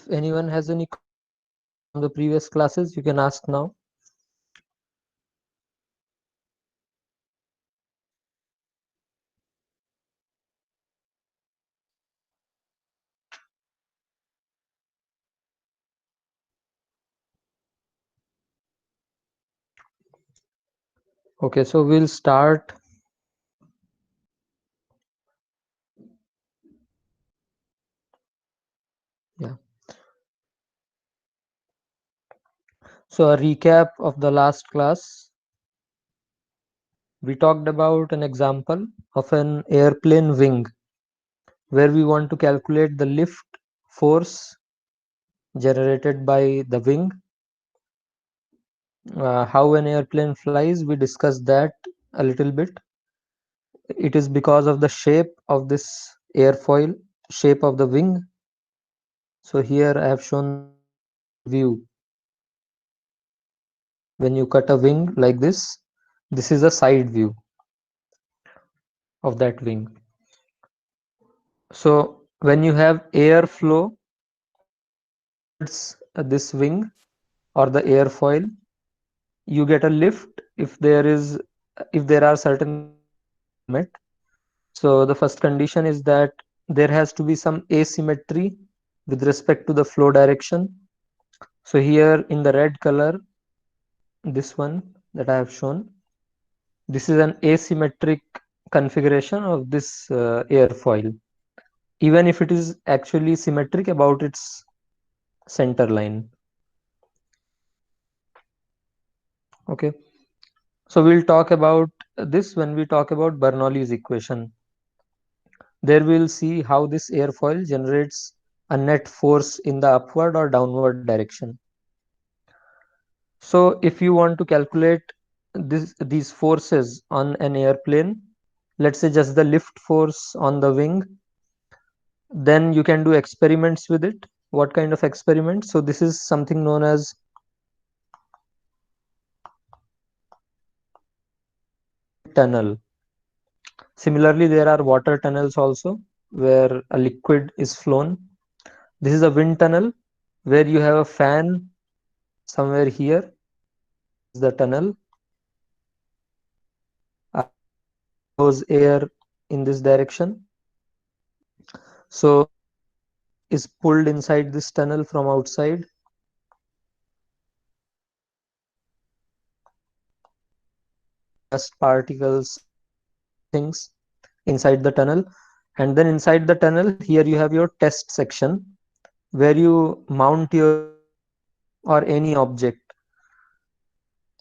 If anyone has any from the previous classes, you can ask now. Okay, so we'll start. Yeah. So a recap of the last class. We talked about an example of an airplane wing where we want to calculate the lift force generated by the wing. How an airplane flies, we discussed that a little bit. It is because of the shape of this airfoil, shape of the wing. So here I have shown view. When you cut a wing like this is a side view of that wing. So when you have airflow towards this wing or the airfoil, you get a lift if there are certain met. So the first condition is that there has to be some asymmetry with respect to the flow direction. So here in the red color, this one that I have shown, this is an asymmetric configuration of this airfoil, even if it is actually symmetric about its center line. Okay, so we'll talk about this when we talk about Bernoulli's equation. There we'll see how this airfoil generates a net force in the upward or downward direction. So if you want to calculate these forces on an airplane, let's say just the lift force on the wing, then you can do experiments with it. What kind of experiment? So this is something known as tunnel. Similarly, there are water tunnels also where a liquid is flown. This is a wind tunnel where you have a fan somewhere here. This is the tunnel. Blows air in this direction. So is pulled inside this tunnel from outside. Dust particles, things inside the tunnel. And then inside the tunnel, here you have your test section where you mount your or any object.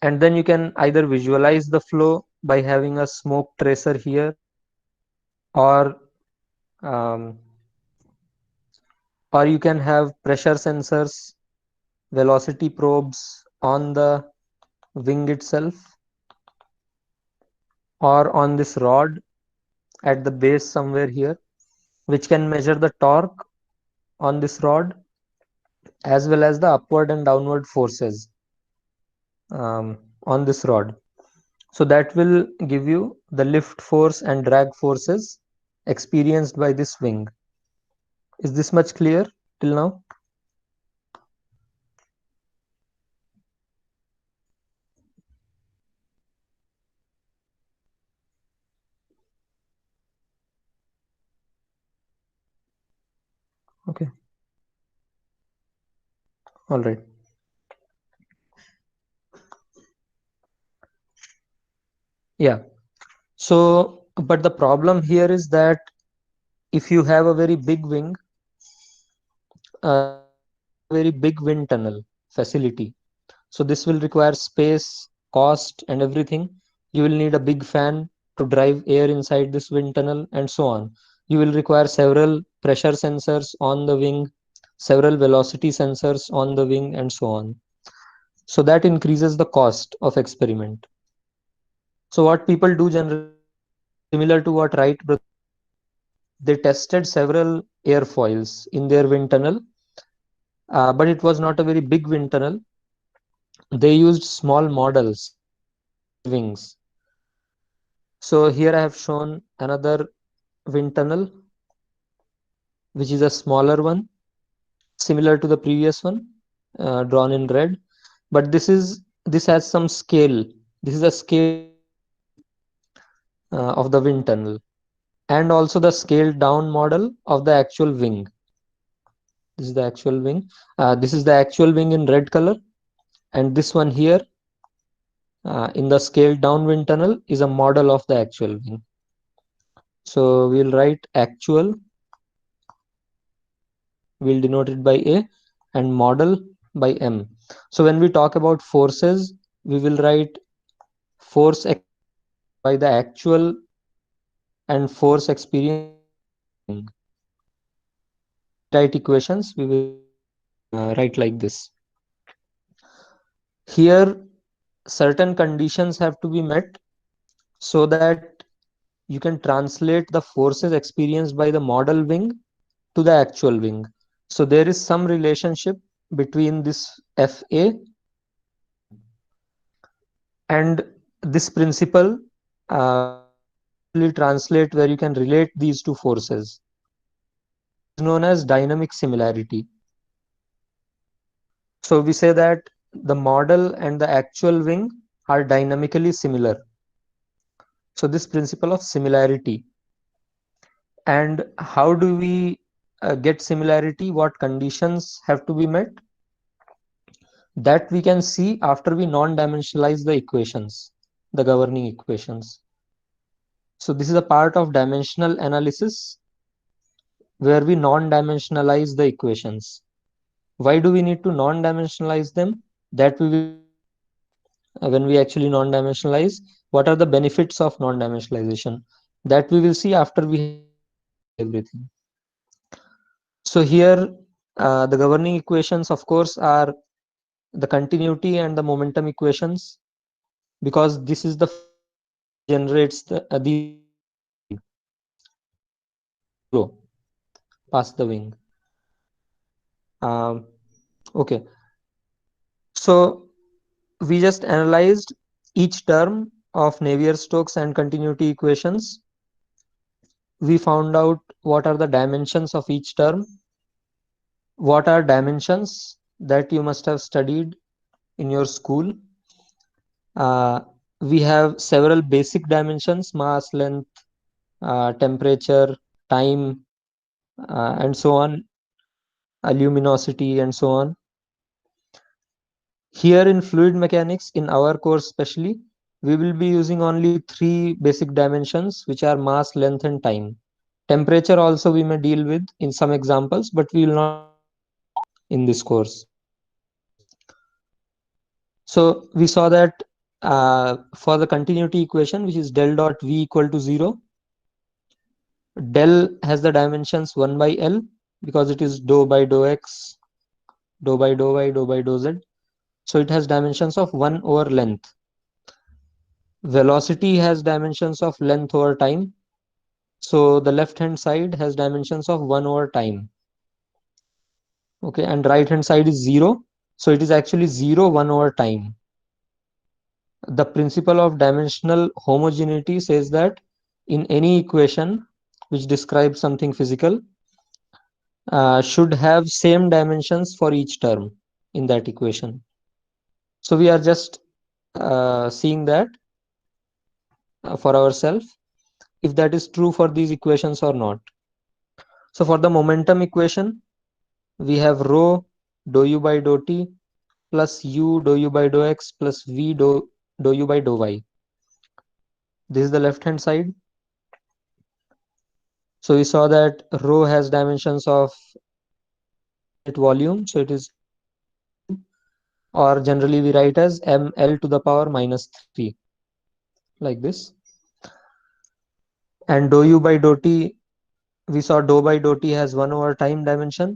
And then you can either visualize the flow by having a smoke tracer here, or um, or you can have pressure sensors, velocity probes on the wing itself, or on this rod at the base somewhere here, which can measure the torque on this rod as well as the upward and downward forces on this rod. So that will give you the lift force and drag forces experienced by this wing. Is this much clear till now? Okay, all right. Yeah. So, but the problem here is that if you have a very big wing, very big wind tunnel facility, so this will require space, cost, and everything. You will need a big fan to drive air inside this wind tunnel, and so on. You will require several pressure sensors on the wing, several velocity sensors on the wing, and so on. So that increases the cost of experiment. So what people do generally, similar to what Wright brothers, they tested several airfoils in their wind tunnel, but it was not a very big wind tunnel. They used small models wings. So here I have shown another wind tunnel, which is a smaller one, similar to the previous one, drawn in red, but this has some scale. This is a scale of the wind tunnel, and also the scaled down model of the actual wing. This is the actual wing. This is the actual wing in red color, and this one here in the scaled down wind tunnel is a model of the actual wing. So we'll write actual, we'll denote it by A, and model by M. So when we talk about forces, we will write force by the actual and force experienced by the actual wing. When we write equations, we will write like this. Here, certain conditions have to be met so that you can translate the forces experienced by the model wing to the actual wing. So there is some relationship between this FA and this principle where you can actually translate, where you can relate these two forces. This is known as dynamic similarity. So we say that the model and the actual wing are dynamically similar. So this principle of similarity. And how do we get similarity? What conditions have to be met? That we can see after we non-dimensionalize the equations, the governing equations. So this is a part of dimensional analysis where we non-dimensionalize the equations. Why do we need to non-dimensionalize them? That we will see when we actually non-dimensionalize. What are the benefits of non-dimensionalization? That we will see after we have dimensionalized everything. So here, the governing equations, of course, are the continuity and the momentum equations, because this is the force which generates these past the wing, zero, past the wing. Um, okay, so we just analyzed each term of Navier-Stokes and continuity equations. We found out what are the dimensions of each term. What are dimensions that you must have studied in your school? Uh, we have several basic dimensions: mass, length, temperature, time, and so on, luminosity, and so on. Here in fluid mechanics, in our course especially, we will be using only three basic dimensions, which are mass, length, and time. Temperature also we may deal with in some examples, but we will not deal with it in this course. So we saw that for the continuity equation, which is del dot V equal to 0, del has the dimensions 1 by L because it is dou by dou x, dou by dou y, dou by dou z. So it has dimensions of 1 over length. Velocity has dimensions of length over time. So the left hand side has dimensions of 1 over time. Okay, and right hand side is 0. So it is actually 0, 1 over time. The principle of dimensional homogeneity says that in any equation which describes something physical, should have same dimensions for each term in that equation. So we are just seeing that for ourselves, if that is true for these equations or not. So for the momentum equation, we have rho dou u by dou t plus u dou u by dou x plus v dou u by dou y. This is the left hand side. So we saw that rho has dimensions of unit volume, so it is ml volume, or generally we write as ml to the power minus 3, like this. And dou u by dou t, we saw dou by dou t has 1 over time dimension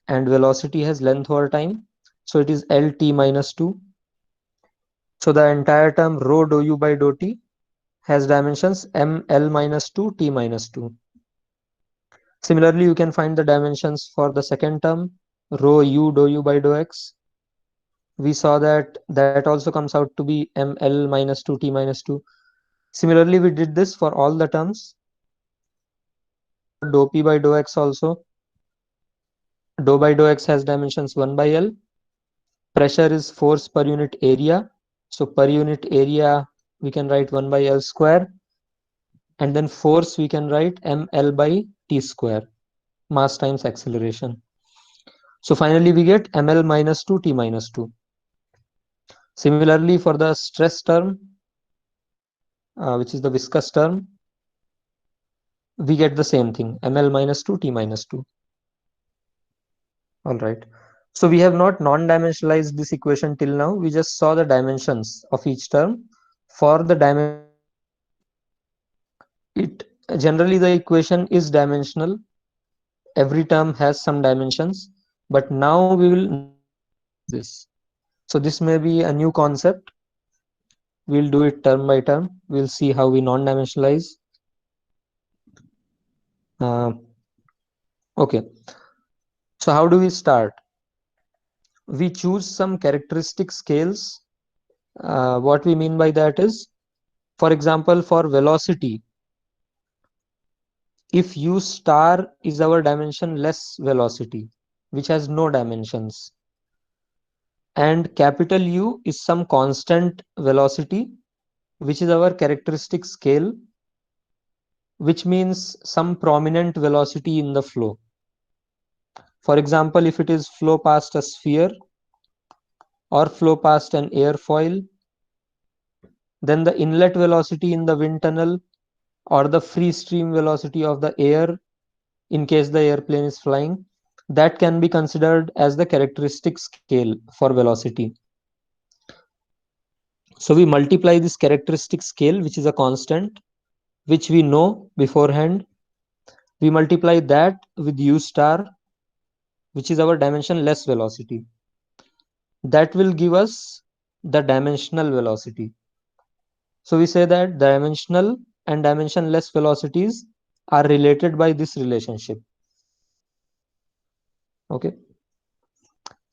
and velocity has length over time, so it is lt minus 2. So the entire term rho dou u by dou t has dimensions ml minus 2 t minus 2. Similarly, you can find the dimensions for the second term, rho u dou u by dou x. We saw that that also comes out to be ml minus 2 t minus 2. Similarly, we did this for all the terms. For dou p by dou x also, Dou by dou x has dimensions 1 by L. Pressure is force per unit area. So per unit area, we can write 1 by L square. And then force, we can write mL by T square, mass times acceleration. So finally, we get mL minus 2 T minus 2. Similarly, for the stress term, which is the viscous term, we get the same thing, mL minus 2 T minus 2. All right. So we have not non-dimensionalized this equation till now. We just saw the dimensions of each term. For the dimension, it generally the equation is dimensional. Every term has some dimensions, but now we will non-dimensionalize this. So this may be a new concept. We'll do it term by term. We'll see how we non-dimensionalize. Okay. So how do we start? We choose some characteristic scales. What we mean by that is, for example, for velocity, if u star is our dimensionless velocity, which has no dimensions, and capital U is some constant velocity, which is our characteristic scale, which means some prominent velocity in the flow. For example, if it is flow past a sphere or flow past an airfoil, then the inlet velocity in the wind tunnel or the free stream velocity of the air in case the airplane is flying, that can be considered as the characteristic scale for velocity. So we multiply this characteristic scale, which is a constant, which we know beforehand. We multiply that with u star, which is our dimensionless velocity. That will give us the dimensional velocity. So we say that dimensional and dimensionless velocities are related by this relationship. Okay.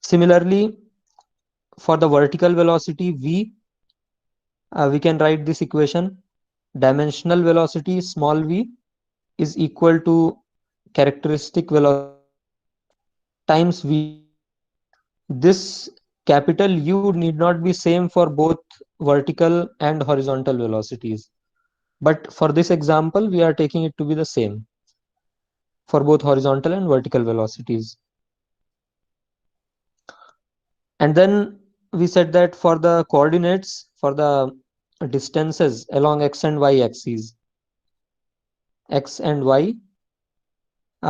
Similarly, for the vertical velocity v, we can write this equation: dimensional velocity small v is equal to characteristic velocity times v. This capital U need not be same for both vertical and horizontal velocities, but for this example we are taking it to be the same for both horizontal and vertical velocities. And then we said that for the coordinates, for the distances along x and y axes, x and y,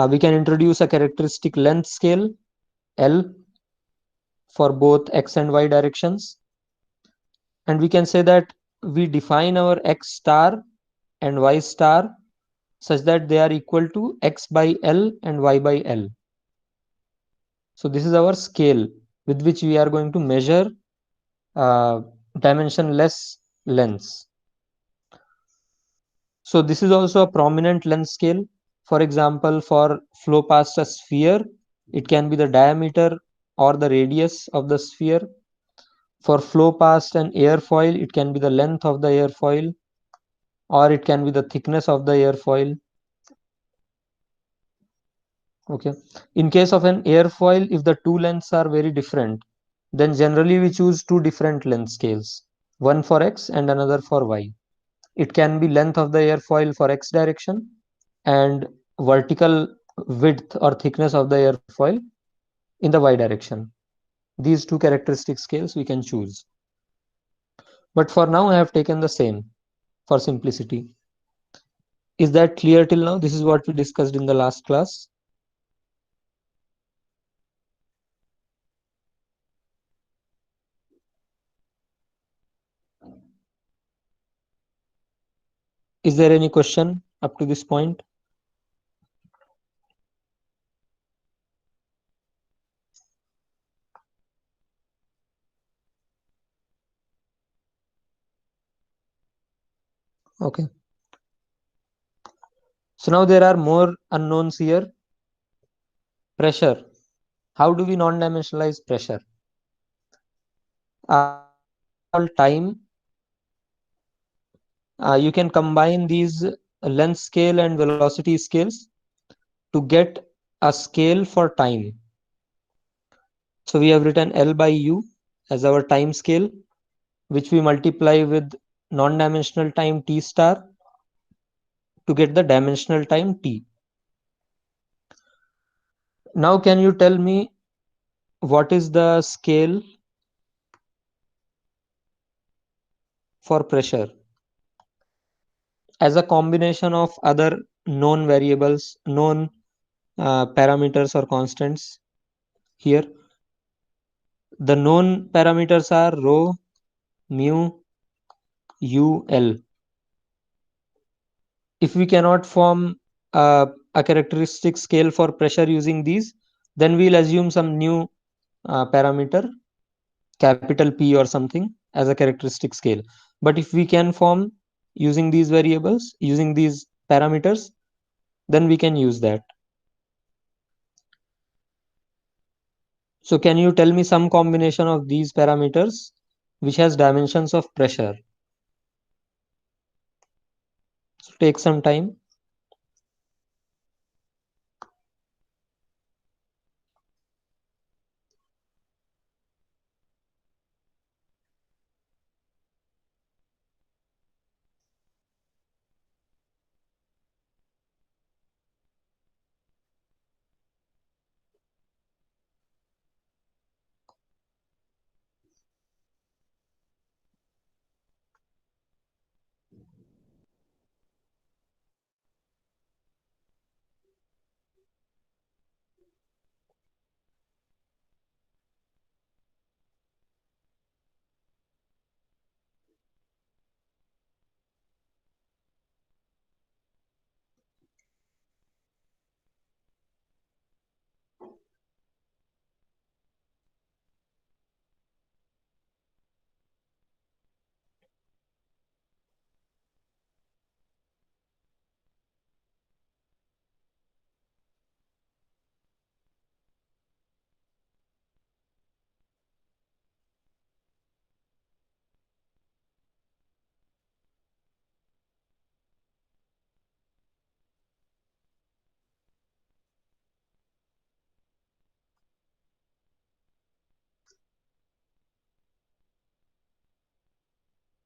we can introduce a characteristic length scale L for both x and y directions. And we can say that we define our x star and y star such that they are equal to x by L and y by L. So this is our scale with which we are going to measure dimensionless lengths. So this is also a prominent length scale. For example, for flow past a sphere, it can be the diameter or the radius of the sphere. For flow past an airfoil, it can be the length of the airfoil, or it can be the thickness of the airfoil. Okay. In case of an airfoil, if the two lengths are very different, then generally we choose two different length scales, one for x and another for y. It can be length of the airfoil for x direction and vertical width or thickness of the airfoil in the y direction. These two characteristic scales we can choose. But for now, I have taken the same for simplicity. Is that clear till now? This is what we discussed in the last class. Is there any question up to this point? Okay. So now there are more unknowns here. Pressure. How do we non-dimensionalize pressure? All time, you can combine these length scale and velocity scales to get a scale for time. So we have written L by U as our time scale, which we multiply with non-dimensional time T star to get the dimensional time T. Now, can you tell me what is the scale for pressure as a combination of other known variables, known parameters or constants here? The known parameters are rho, mu, u, L. If we cannot form a characteristic scale for pressure using these, then we'll assume some new parameter, capital P or something, as a characteristic scale. But if we can form using these variables, using these parameters, then we can use that. So can you tell me some combination of these parameters which has dimensions of pressure? So take some time.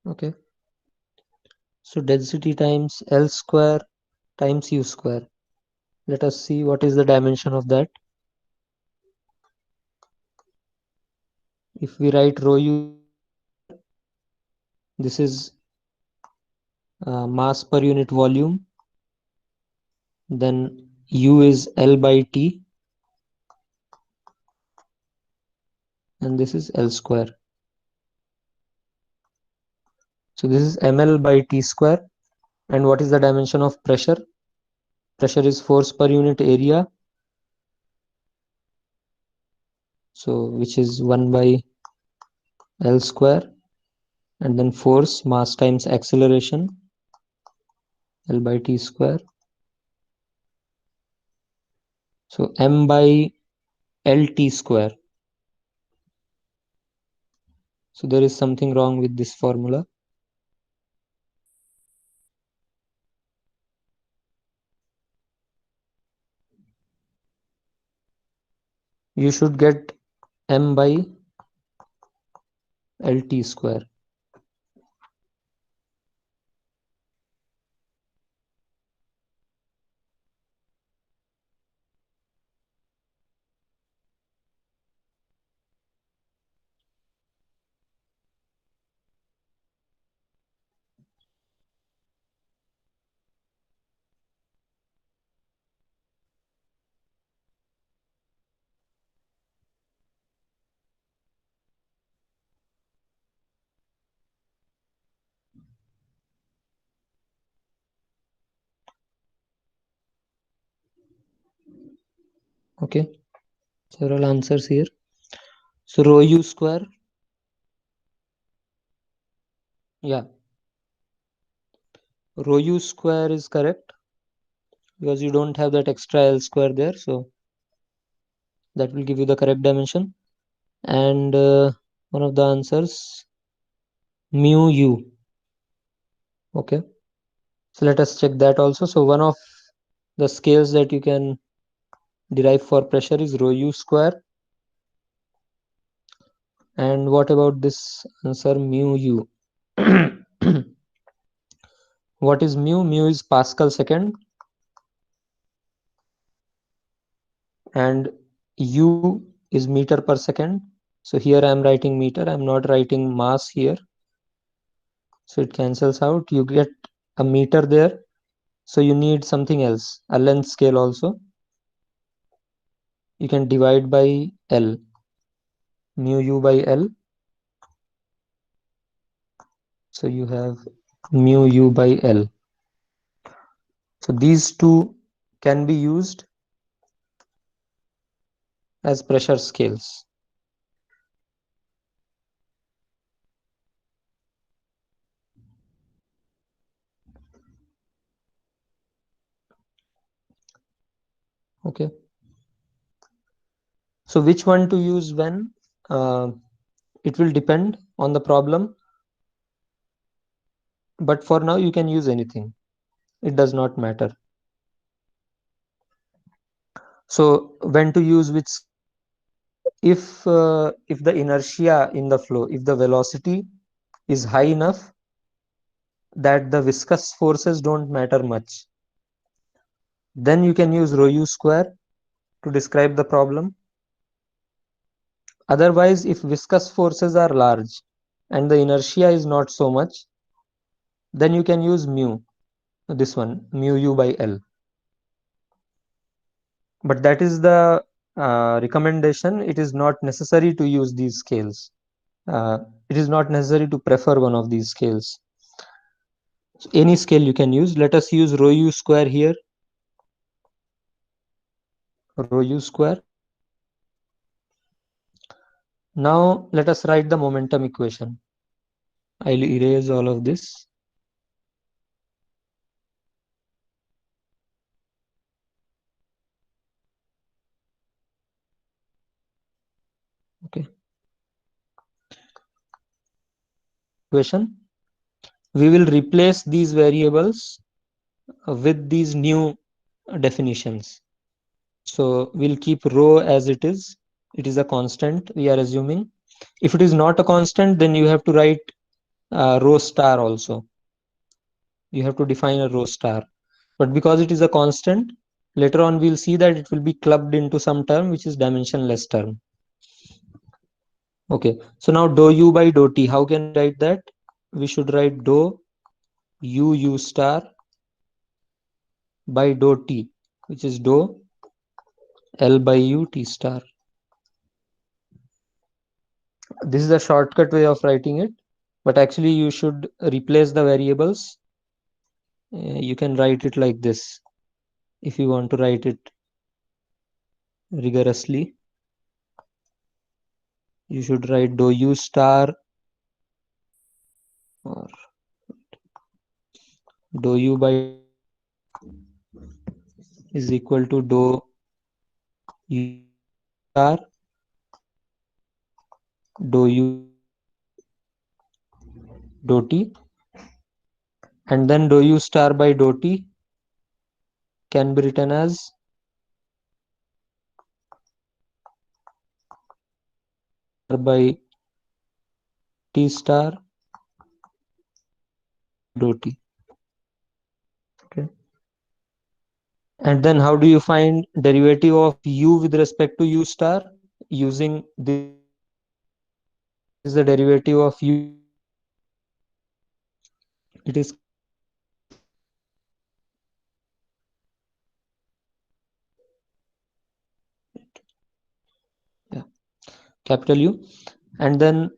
Okay. So density times L square times U square. Let us see what is the dimension of that. If we write rho U square, this is mass per unit volume, then U is L by T, and this is L square. So this is ml by T square. And what is the dimension of pressure? Pressure is force per unit area, so which is 1 by L square, and then force mass times acceleration, L by T square. So m by LT square. So there is something wrong with this formula. You should get m by LT square. Okay, several answers here. So rho u square, yeah, rho u square is correct because you don't have that extra L square there, so that will give you the correct dimension. And one of the answers, mu u. Okay, so let us check that also. So one of the scales that you can derive for pressure is rho u square, And what about this answer mu u? What is mu? Mu is Pascal second, and u is meter per second. So here I am writing meter, I'm not writing mass here. So it cancels out. You get a meter there. So you need something else, a length scale also. You can divide by L, mu u by L. So you have mu u by L. So these two can be used as pressure scales. Okay. So which one to use when? It will depend on the problem. But for now, you can use anything. It does not matter. So when to use which? If the inertia in the flow, if the velocity is high enough that the viscous forces don't matter much, then you can use rho u square to describe the problem. Otherwise, if viscous forces are large and the inertia is not so much, then you can use mu, this one, mu u by L. But that is the recommendation. It is not necessary to use these scales. It is not necessary to prefer one of these scales. So any scale you can use. Let us use rho u square here. Rho u square. Now let us write the momentum equation. I'll erase all of this. Okay. Equation. We will replace these variables with these new definitions. So we'll keep rho as it is. It is a constant, we are assuming. If it is not a constant, then you have to write rho star also. You have to define a rho star. But because it is a constant, later on we'll see that it will be clubbed into some term which is dimensionless term. Okay, so now dou u by dou t, how can we write that? We should write dou u star by dou t, which is dou L by u t star. This is a shortcut way of writing it, but actually you should replace the variables. You can write it like this if you want to write it rigorously. You should write dou u star or dou u by is equal to dou u star dou u dou t, and then dou u star by dou t can be written as by t star dou t. Okay. And then how do you find derivative of u with respect to u star? Using this is the derivative of u. It is yeah, capital U. And then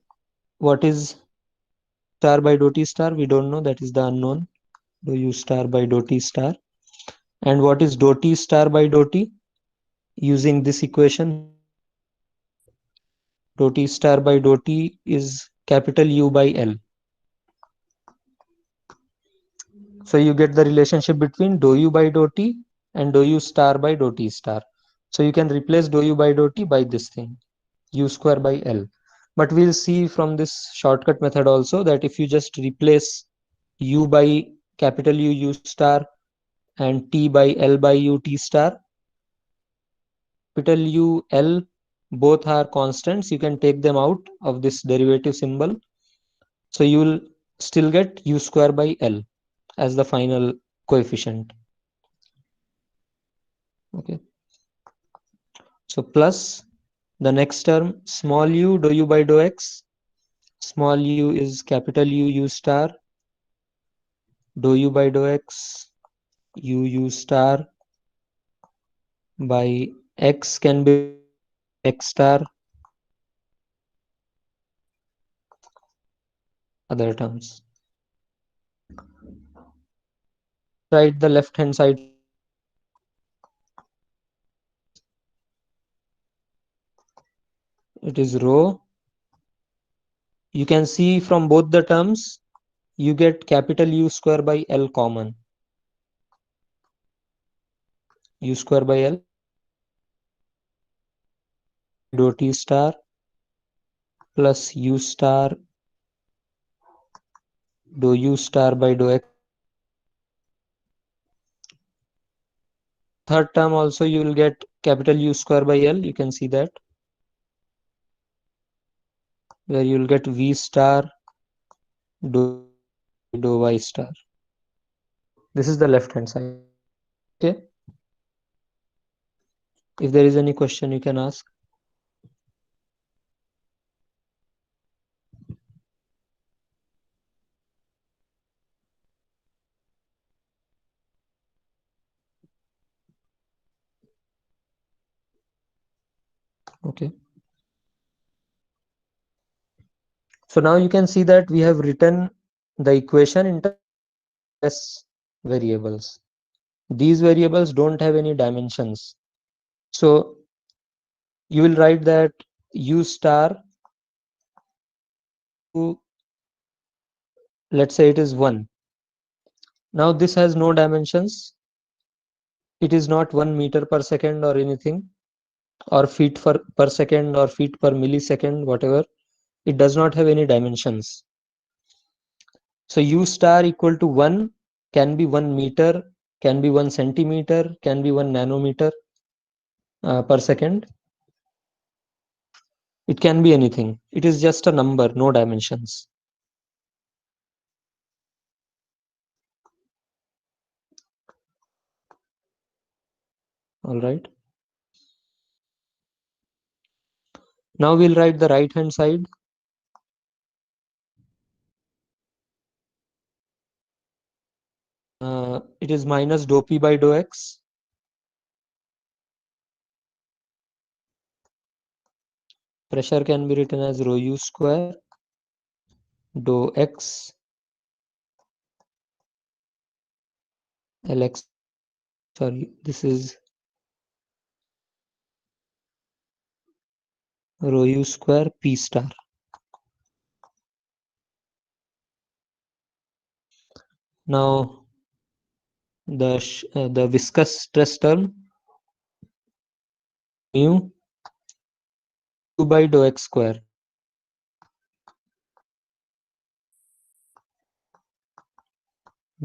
what is star by dou t star? We don't know. That is the unknown. Dou u star by dou t star. And what is dou t star by dou t? Using this equation, dou t star by dou t is capital U by L. So you get the relationship between dou u by dou t and dou u star by dou t star. So you can replace dou u by dou t by this thing, u square by L. But we'll see from this shortcut method also that if you just replace u by capital U star and t by L by u t star, capital U L both are constants, you can take them out of this derivative symbol. So you will still get u square by L as the final coefficient. Okay. So plus the next term, small u dou u by dou x. Small u is capital U u star. Dou u by dou x u u star by x can be x star, other terms. Write the left hand side. It is rho. You can see from both the terms, you get capital U square by L common. U square by L dou t star plus U star dou U star by dou x. Third term also you will get capital U square by L. You can see that, where you will get V star dou y star. This is the left hand side. Okay. If there is any question, you can ask. Okay. So now you can see that we have written the equation in terms of s variables. These variables don't have any dimensions. So you will write that u star, let's say it is 1. Now this has no dimensions. It is not 1 meter per second or anything, or feet per second or feet per millisecond, whatever. It does not have any dimensions. So u star equal to 1 can be 1 meter, can be 1 centimeter, can be 1 nanometer per second. It can be anything. It is just a number, no dimensions. All right. Now we'll write the right hand side. It is minus dou p by dou x. Pressure can be written as rho u square dou x Lx. Sorry, this is rho u square p star. Now the viscous stress term mu u by dou x square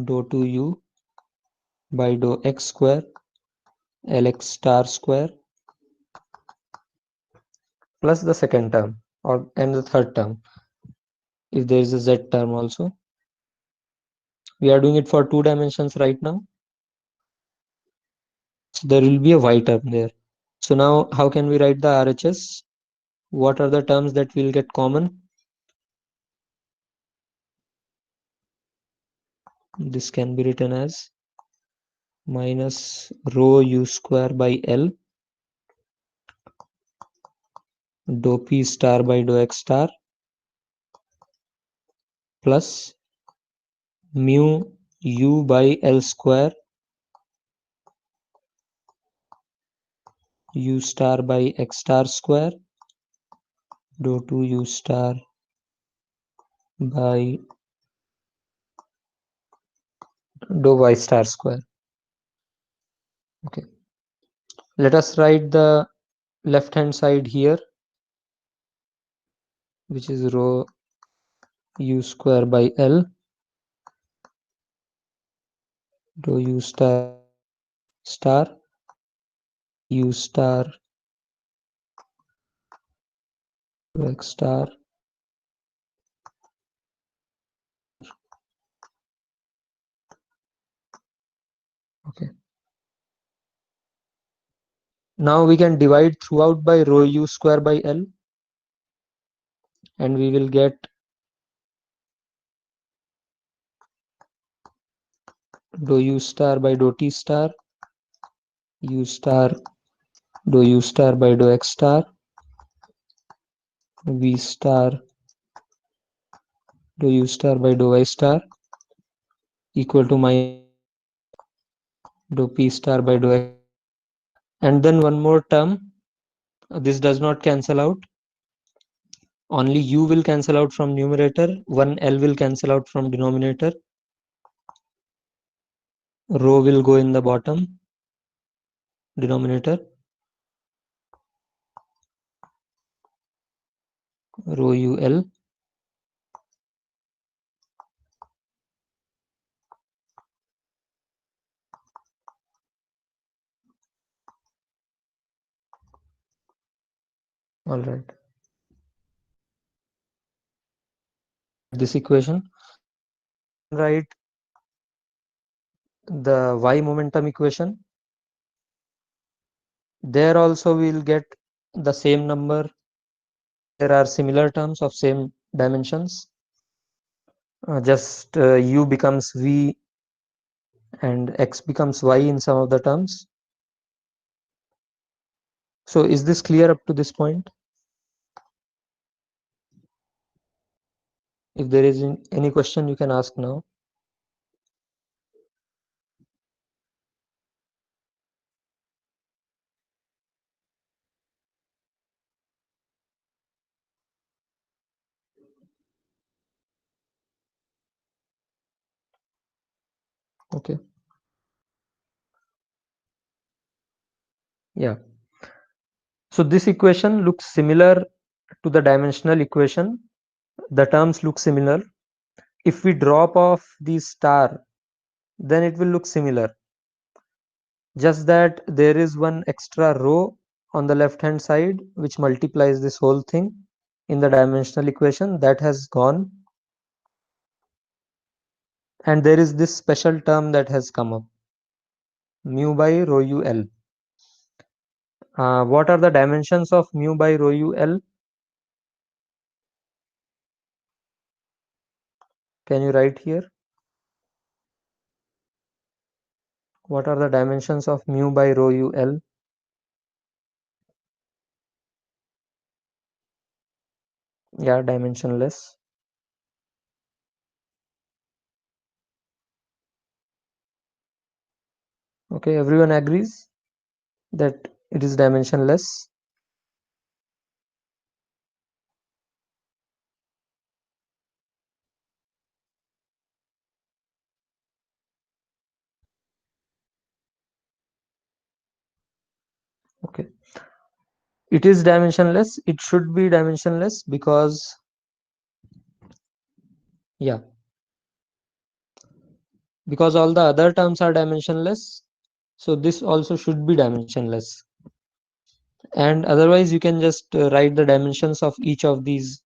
dou 2u by dou x square Lx star square plus the second term and the third term, if there is a z term also. We are doing it for 2 dimensions right now. So there will be a y term there. So now how can we write the RHS? What are the terms that will get common? This can be written as minus rho u square by L dou p star by dou x star plus mu u by L square u star by x star square dou 2u star by dou y star square. Okay. Let us write the left hand side here, which is rho u square by L dou u star u star x star. Okay. Now we can divide throughout by rho u square by L, and we will get dou u star by dou t star, u star dou u star by dou x star, v star dou u star by dou y star equal to minus dou p star by dou x. And then one more term, this does not cancel out. Only u will cancel out from numerator, one L will cancel out from denominator, rho will go in the bottom denominator, rho u L. All right. This equation, write the y momentum equation. There also we will get the same number. There are similar terms of same dimensions. Just u becomes v and x becomes y in some of the terms. So is this clear up to this point? If there is any question, you can ask now. Okay. Yeah. So this equation looks similar to the dimensional equation. The terms look similar. If we drop off the star, then it will look similar. Just that there is one extra row on the left hand side which multiplies this whole thing in the dimensional equation, that has gone. And there is this special term that has come up, mu by rho u L. What are the dimensions of mu by rho u L? Can you write here? What are the dimensions of mu by rho u L? Yeah, dimensionless. Okay, everyone agrees that it is dimensionless. Okay, it is dimensionless. It should be dimensionless because, yeah, because all the other terms are dimensionless. So this also should be dimensionless. And otherwise, you can just write the dimensions of each of these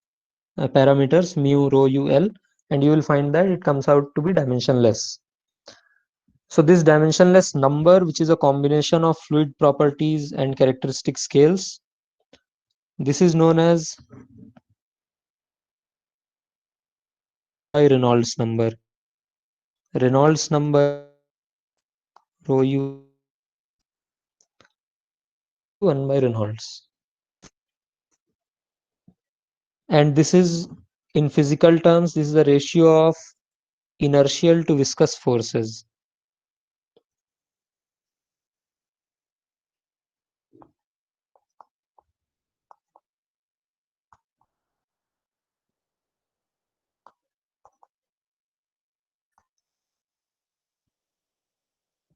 parameters, mu, rho, u, L, and you will find that it comes out to be dimensionless. So this dimensionless number, which is a combination of fluid properties and characteristic scales, this is known as by Reynolds number. Reynolds number, rho u, 1 by Reynolds. And this is, in physical terms, this is the ratio of inertial to viscous forces.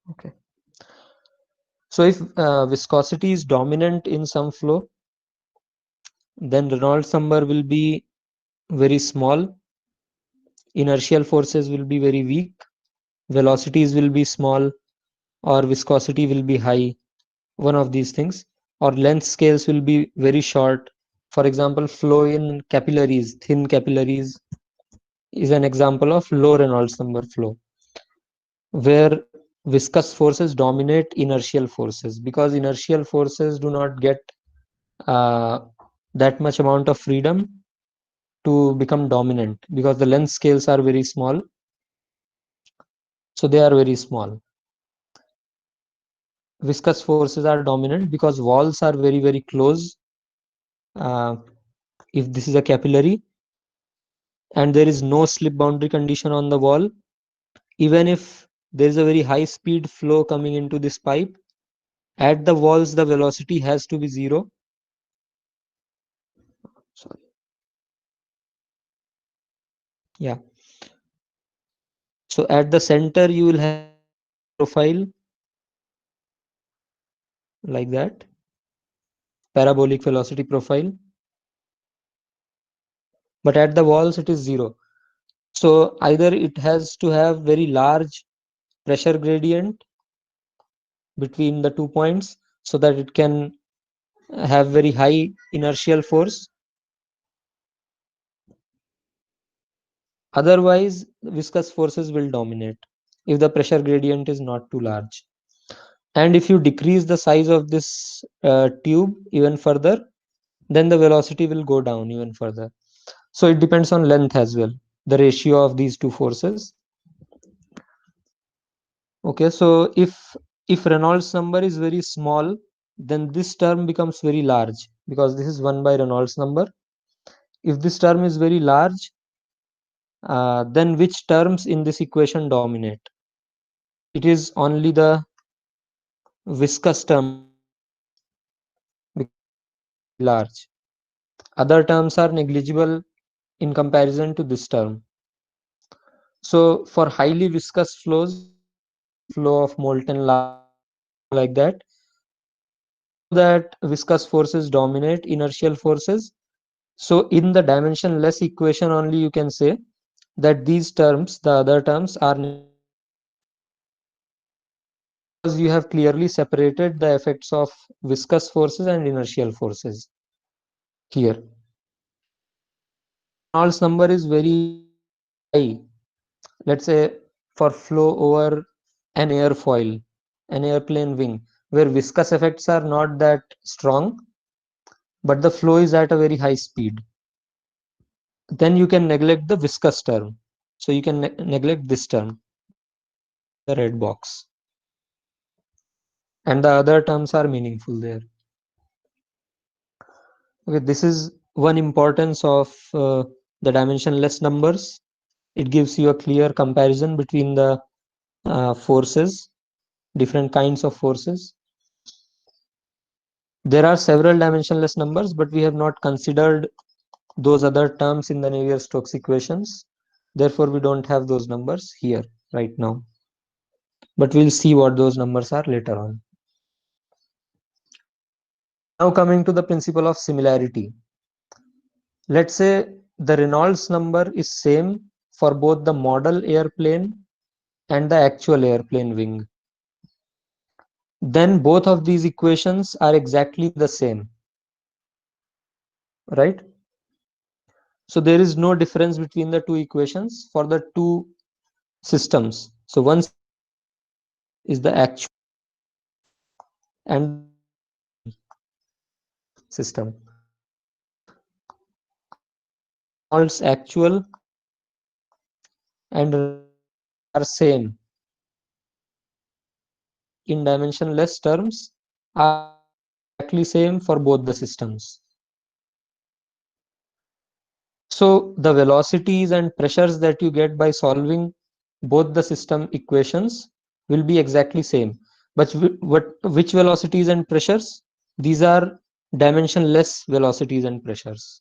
Okay. So if viscosity is dominant in some flow, then Reynolds number will be very small, inertial forces will be very weak, velocities will be small, or viscosity will be high, one of these things, or length scales will be very short, For example, flow in capillaries, thin capillaries is an example of low Reynolds number flow, where viscous forces dominate inertial forces, because inertial forces do not get uh, that much amount of freedom to become dominant, because the length scales are very small. So they are very small. Viscous forces are dominant because walls are very, very close. Uh, if this is a capillary and there is no slip boundary condition on the wall, even if there is a very high speed flow coming into this pipe, at the walls the velocity has to be zero. Sorry. Yeah. So at the center you will have velocity profile like that, parabolic velocity profile, but at the walls it is zero. So either it has to have very large pressure gradient between the 2 points so that it can have very high inertial force. Otherwise, viscous forces will dominate if the pressure gradient is not too large. And if you decrease the size of this tube even further, then the velocity will go down even further. So it depends on length as well, the ratio of these two forces. Okay, so if Reynolds number is very small, then this term becomes very large, because this is 1 by Reynolds number. If this term is very large, then which terms in this equation dominate? It is only the viscous term, because this term is very large. Other terms are negligible in comparison to this term. So for highly viscous flows, like flow of molten lava or something like that, we know that viscous forces dominate inertial forces. So in the dimensionless equation only you can say that these terms, the other terms, are negligible, because you have clearly separated the effects of viscous forces and inertial forces here. If Reynolds number is very high, let's say for flow over an airfoil, an airplane wing, where viscous effects are not that strong, but the flow is at a very high speed, then you can neglect the viscous term. So you can neglect this term, the red box, and the other terms are meaningful there. Okay, this is one importance of the dimensionless numbers. It gives you a clear comparison between the forces, different kinds of forces. There are several dimensionless numbers, but we have not considered those other terms in the Navier-Stokes equations. Therefore, we don't have those numbers here right now. But we'll see what those numbers are later on. Now coming to the principle of similarity. Let's say the Reynolds number is same for both the model airplane and the actual airplane wing. Then both of these equations are exactly the same, right? So there is no difference between the two equations for the two systems. So one system is the actual and the model system. Reynolds actual and Reynolds model are same in dimensionless terms, are exactly same for both the systems. So the velocities and pressures that you get by solving both the system equations will be exactly same. But which velocities and pressures? These are dimensionless velocities and pressures.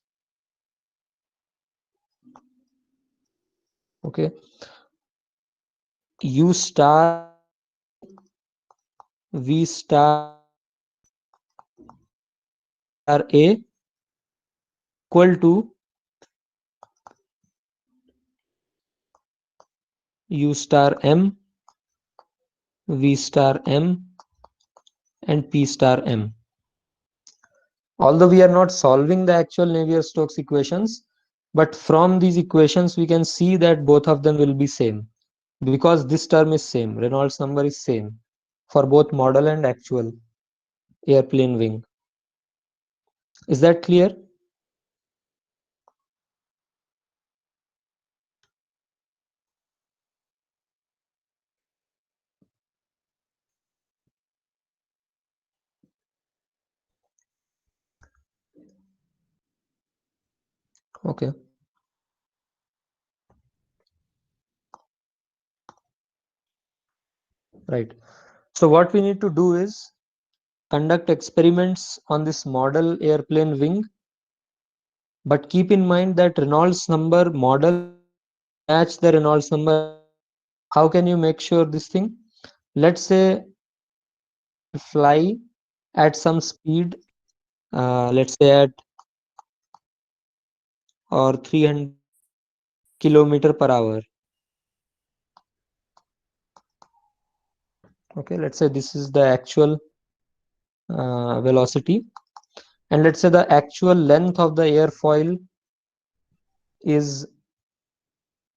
Okay. U star V star star A equal to U star M, V star M, and P star M. Although we are not solving the actual Navier-Stokes equations, but from these equations we can see that both of them will be same because this term is same. Reynolds number is same for both model and actual airplane wing. Is that clear? Okay, right. So what we need to do is conduct experiments on this model airplane wing, but keep in mind that Reynolds number model will match the Reynolds number actual. How can you make sure this thing? Let's say it will fly at some speed, let's say at or 300 kilometer per hour. Okay, let's say this is the actual velocity, and let's say the actual length of the airfoil is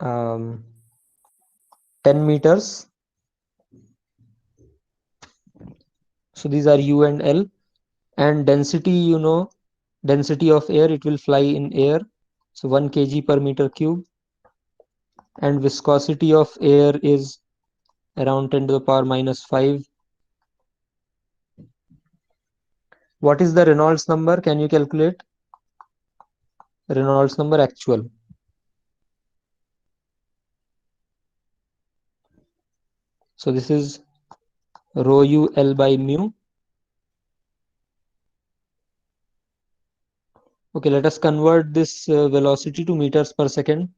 um, 10 meters. So these are U and L, and density, density of air, it will fly in air, so 1 kg per meter cube, and viscosity of air is around 10 to the power minus 5. What is the Reynolds number? Can you calculate Reynolds number actual? So this is rho u L by mu. Okay, let us convert this velocity to meters per second.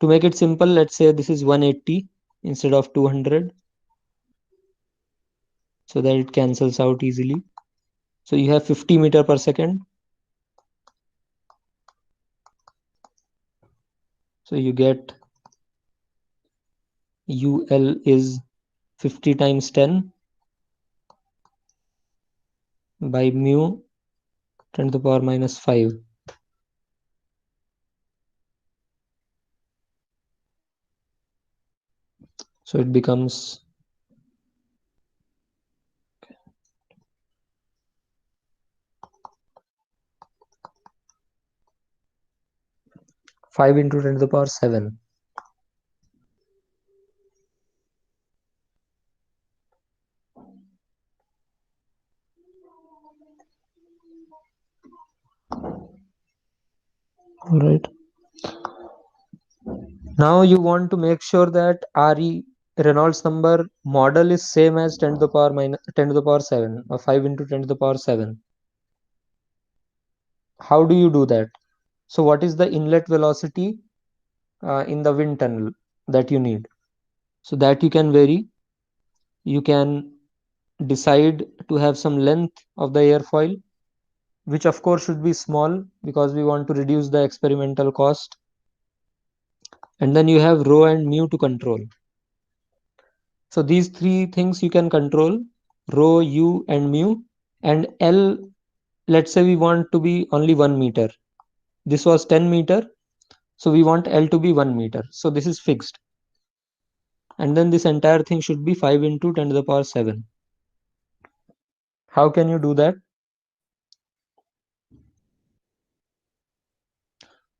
To make it simple, let's say this is 180 instead of 200, so that it cancels out easily. So you have 50 meter per second. So you get UL is 50 times 10 by mu 10 to the power minus 5. So it becomes 5 into 10 to the power 7. All right. Now you want to make sure that RE Reynolds number model is same as 10 to the power minus 10 to the power 7 or 5 into 10 to the power 7. How do you do that? So what is the inlet velocity in the wind tunnel that you need? So that you can vary. You can decide to have some length of the airfoil, which of course should be small because we want to reduce the experimental cost. And then you have rho and mu to control. So these three things you can control: rho, u, and mu. And L, let's say we want to be only 1 meter. This was 10 meter, so we want L to be 1 meter. So this is fixed. And then this entire thing should be 5 into 10 to the power 7. How can you do that?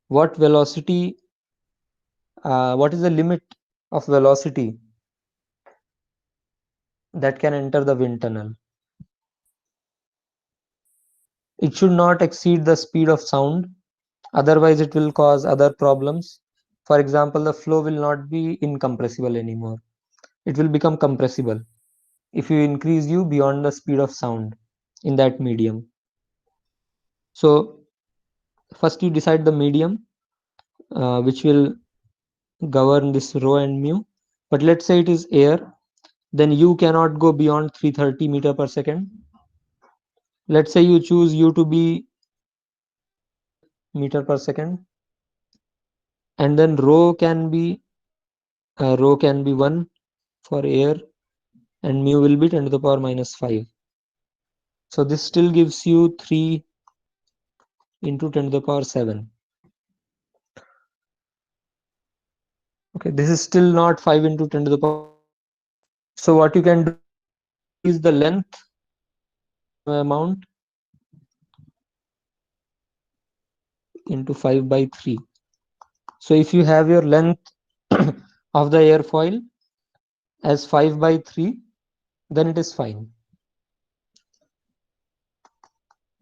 What velocity, what is the limit of velocity that can enter the wind tunnel? It should not exceed the speed of sound, otherwise it will cause other problems. For example, the flow will not be incompressible anymore. It will become compressible if you increase u beyond the speed of sound in that medium. So first you decide the medium which will govern this rho and mu. But let's say it is air, then u cannot go beyond 330 meter per second. Let's say you choose u to be meter per second, and then rho can be 1 for air, and mu will be 10 to the power minus 5. So this still gives you 3 into 10 to the power 7. Okay, this is still not 5 into 10 to the power. So what you can do is the length amount into 5 by 3. So if you have your length of the airfoil as 5 by 3, then it is fine.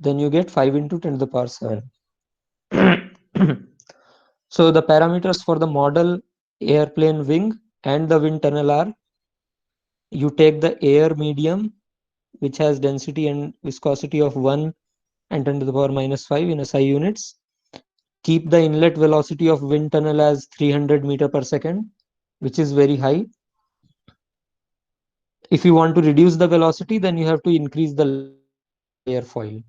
Then you get 5 into 10 to the power 7. So the parameters for the model airplane wing and the wind tunnel are: you take the air medium, which has density and viscosity of 1 and 10 to the power minus 5 in SI units. Keep the inlet velocity of wind tunnel as 300 meter per second, which is very high. If you want to reduce the velocity, then you have to increase the airfoil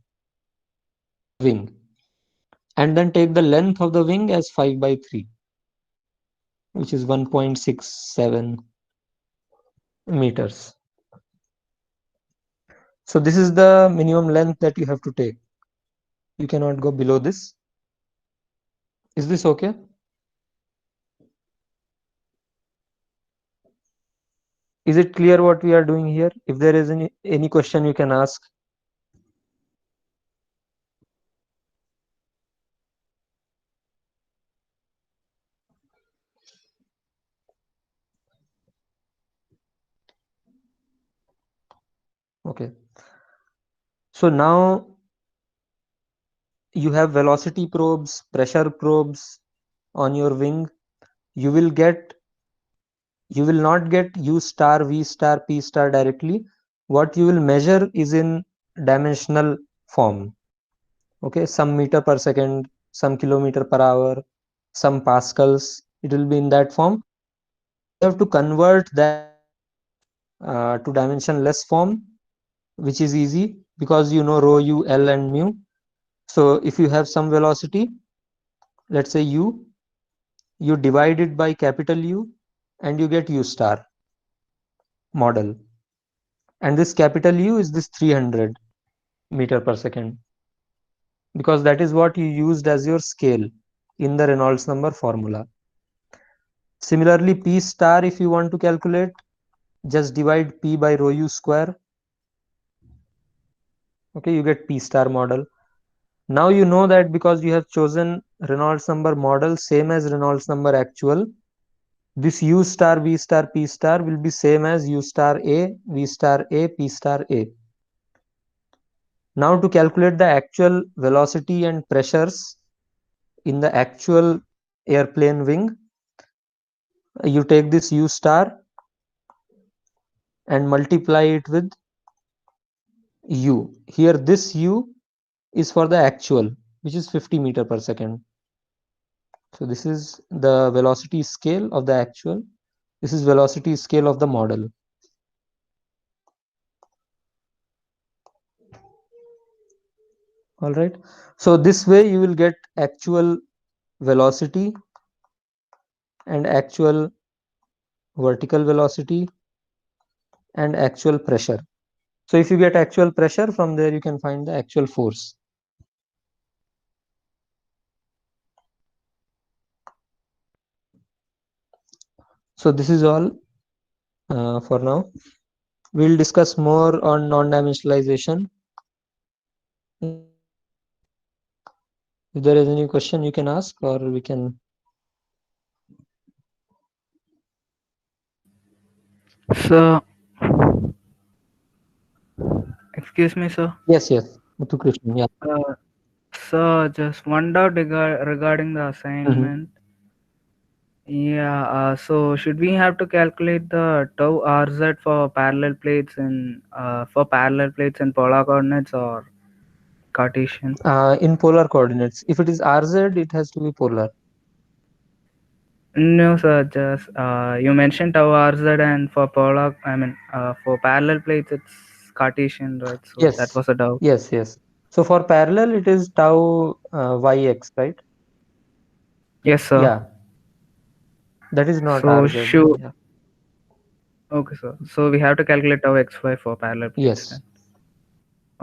wing, and then take the length of the wing as 5 by 3, which is 1.67 meters. So this is the minimum length that you have to take. You cannot go below this. Is this okay? Is it clear what we are doing here? If there is any question, you can ask. Okay. So now you have velocity probes, pressure probes on your wing. You will not get U star, V star, P star directly. What you will measure is in dimensional form. Okay, some meter per second, some kilometer per hour, some pascals. It will be in that form. You have to convert that to dimensionless form, which is easy because you know rho, U, L, and mu. So if you have some velocity, let's say U, you divide it by capital U and you get U star model. And this capital U is this 300 meter per second, because that is what you used as your scale in the Reynolds number formula. Similarly, P star, if you want to calculate, just divide P by rho U square. Okay, you get P star model. Now you know that because you have chosen Reynolds number model same as Reynolds number actual, this U star, V star, P star will be same as U star A, V star A, P star A. Now to calculate the actual velocity and pressures in the actual airplane wing, you take this U star and multiply it with U. Here this U is for the actual, which is 50 meter per second. So this is the velocity scale of the actual. This is velocity scale of the model. All right. So this way you will get actual velocity and actual vertical velocity and actual pressure. So if you get actual pressure, from there you can find the actual force. So this is all for now. We'll discuss more on non-dimensionalization. If there is any question, you can ask, or we can. So, excuse me, sir. Yes, yes. Muthu Krishnan, yeah. Uh, so, just one doubt regarding the Mhm. assignment. Yeah, so should we have to calculate the tau RZ for parallel plates in polar coordinates or Cartesian? In polar coordinates. If it is RZ, it has to be polar. No, sir. Just you mentioned tau RZ, and for for parallel plates, it's Cartesian, right? So that Yes, was a doubt. yes, yes. So for parallel, it is tau yx, right? Yes, sir. Yeah, that is not So rz then. should Yeah. okay, sir. So we have to calculate tau xy for parallel plates Yes. then.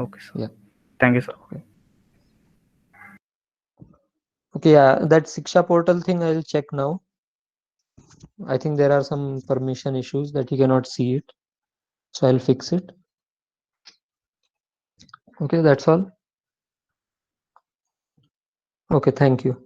Okay, sir. Yeah. Thank you, sir. Okay. Okay. Yeah. That Siksha portal thing, I'll check now. I think there are some permission issues that you cannot see it. So I'll fix it. Okay. That's all. Okay. Thank you.